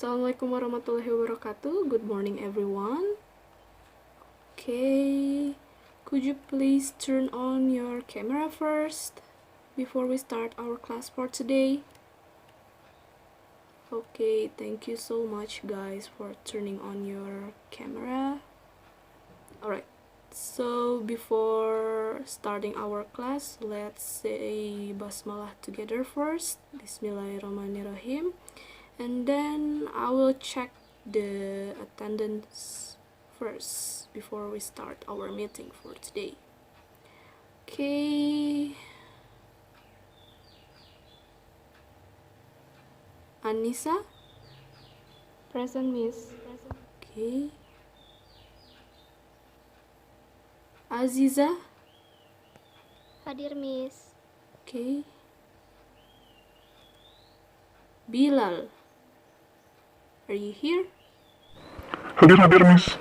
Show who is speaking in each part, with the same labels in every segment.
Speaker 1: Assalamualaikum warahmatullahi wabarakatuh. Good morning everyone. Okay, could you please turn on your camera first before we start our class for today? Okay, thank you so much guys for turning on your camera. Alright, so before starting our class, let's say Basmalah together first. Bismillahirrahmanirrahim. And then I will check the attendance first before we start our meeting for today. Okay. Anissa?
Speaker 2: Present, Miss.
Speaker 1: Okay. Aziza?
Speaker 2: Hadir, Miss.
Speaker 1: Okay. Bilal? Are you here?
Speaker 3: Hadir, Miss.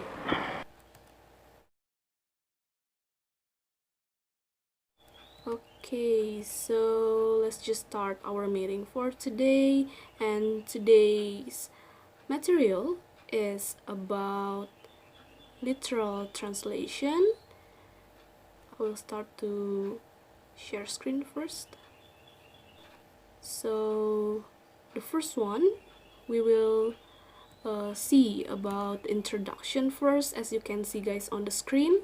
Speaker 1: Okay, so let's just start our meeting for today. And today's material is about literal translation. I will start to share screen first. So the first one, we will see about introduction first. As you can see guys on the screen,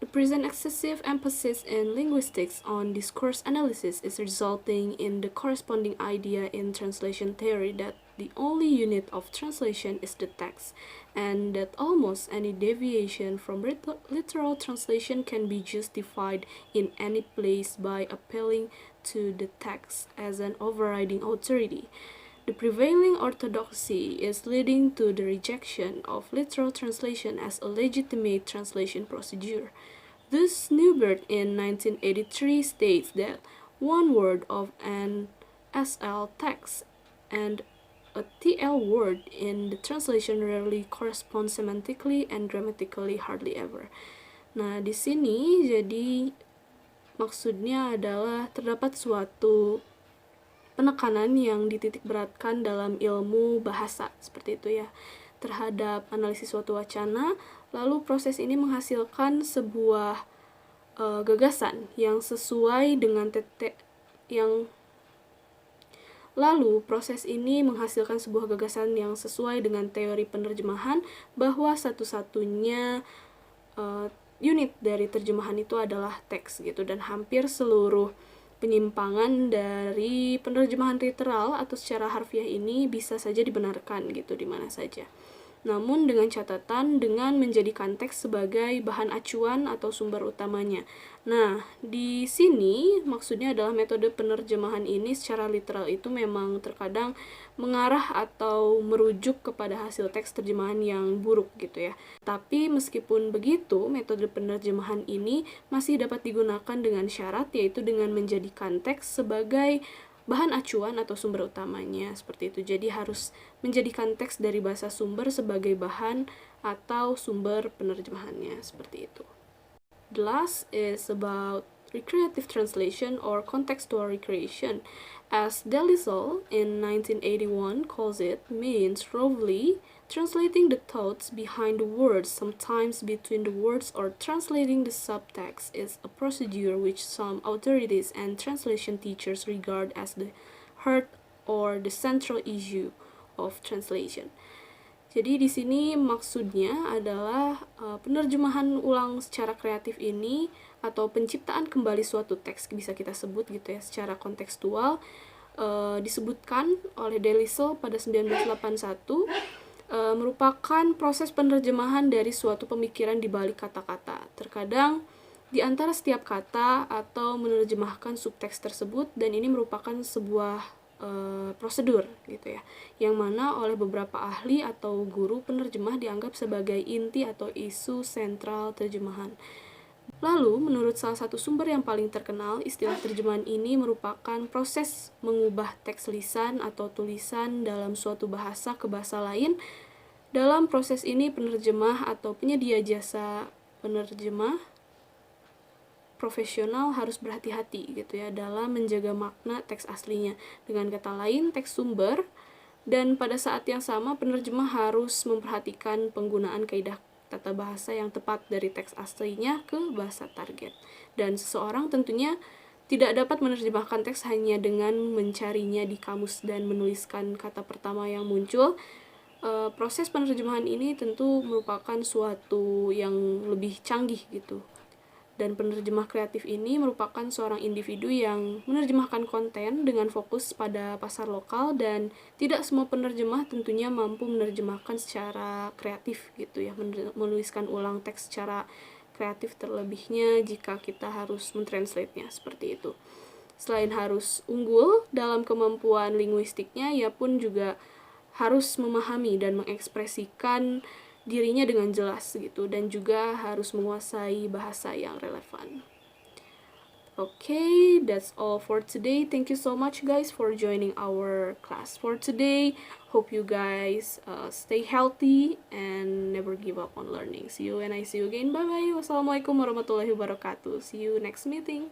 Speaker 1: the present excessive emphasis in linguistics on discourse analysis is resulting in the corresponding idea in translation theory that the only unit of translation is the text, and that almost any deviation from literal translation can be justified in any place by appealing to the text as an overriding authority. The prevailing orthodoxy is leading to the rejection of literal translation as a legitimate translation procedure. Thus, Newbert in 1983 states that one word of an SL text and a TL word in the translation rarely correspond semantically and grammatically, hardly ever. Nah, di sini jadi maksudnya adalah terdapat suatu penekanan yang dititik beratkan dalam ilmu bahasa, seperti itu ya, terhadap analisis suatu wacana, lalu proses ini menghasilkan sebuah gagasan yang sesuai dengan teori penerjemahan bahwa satu-satunya unit dari terjemahan itu adalah teks gitu, dan hampir seluruh penyimpangan dari penerjemahan literal atau secara harfiah ini bisa saja dibenarkan gitu di mana saja. Namun dengan catatan dengan menjadikan teks sebagai bahan acuan atau sumber utamanya. Nah, di sini maksudnya adalah metode penerjemahan ini secara literal itu memang terkadang mengarah atau merujuk kepada hasil teks terjemahan yang buruk gitu ya. Tapi meskipun begitu, metode penerjemahan ini masih dapat digunakan dengan syarat, yaitu dengan menjadikan teks sebagai bahan acuan atau sumber utamanya, seperti itu. Jadi harus menjadikan teks dari bahasa sumber sebagai bahan atau sumber penerjemahannya, seperti itu. The last is about recreative translation or contextual recreation. As Delisle in 1981 calls it, means roughly translating the thoughts behind the words, sometimes between the words, or translating the subtext is a procedure which some authorities and translation teachers regard as the heart or the central issue of translation. Jadi di sini maksudnya adalah penerjemahan ulang secara kreatif ini atau penciptaan kembali suatu teks, bisa kita sebut gitu ya, secara kontekstual, disebutkan oleh Delisle pada 1981, merupakan proses penerjemahan dari suatu pemikiran di balik kata-kata. Terkadang di antara setiap kata atau menerjemahkan subteks tersebut, dan ini merupakan sebuah prosedur gitu ya, yang mana oleh beberapa ahli atau guru penerjemah dianggap sebagai inti atau isu sentral terjemahan. Lalu, menurut salah satu sumber yang paling terkenal, istilah terjemahan ini merupakan proses mengubah teks lisan atau tulisan dalam suatu bahasa ke bahasa lain. Dalam proses ini, penerjemah atau penyedia jasa penerjemah profesional harus berhati-hati gitu ya dalam menjaga makna teks aslinya. Dengan kata lain, teks sumber Dan pada saat yang sama, penerjemah harus memperhatikan penggunaan kaidah tata bahasa yang tepat dari teks aslinya ke bahasa target. Dan seseorang tentunya tidak dapat menerjemahkan teks hanya dengan mencarinya di kamus dan menuliskan kata pertama yang muncul. Proses penerjemahan ini tentu merupakan suatu yang lebih canggih gitu. Dan penerjemah kreatif ini merupakan seorang individu yang menerjemahkan konten dengan fokus pada pasar lokal, dan tidak semua penerjemah tentunya mampu menerjemahkan secara kreatif gitu ya, menuliskan ulang teks secara kreatif, terlebihnya jika kita harus mentranslate-nya seperti itu. Selain harus unggul dalam kemampuan linguistiknya, ia pun juga harus memahami dan mengekspresikan dirinya dengan jelas gitu, dan juga harus menguasai bahasa yang relevan. Okay, that's all for today. Thank you so much guys for joining our class for today. Hope you guys stay healthy and never give up on learning. See you and I see you again. Bye bye. Wassalamualaikum warahmatullahi wabarakatuh. See you next meeting.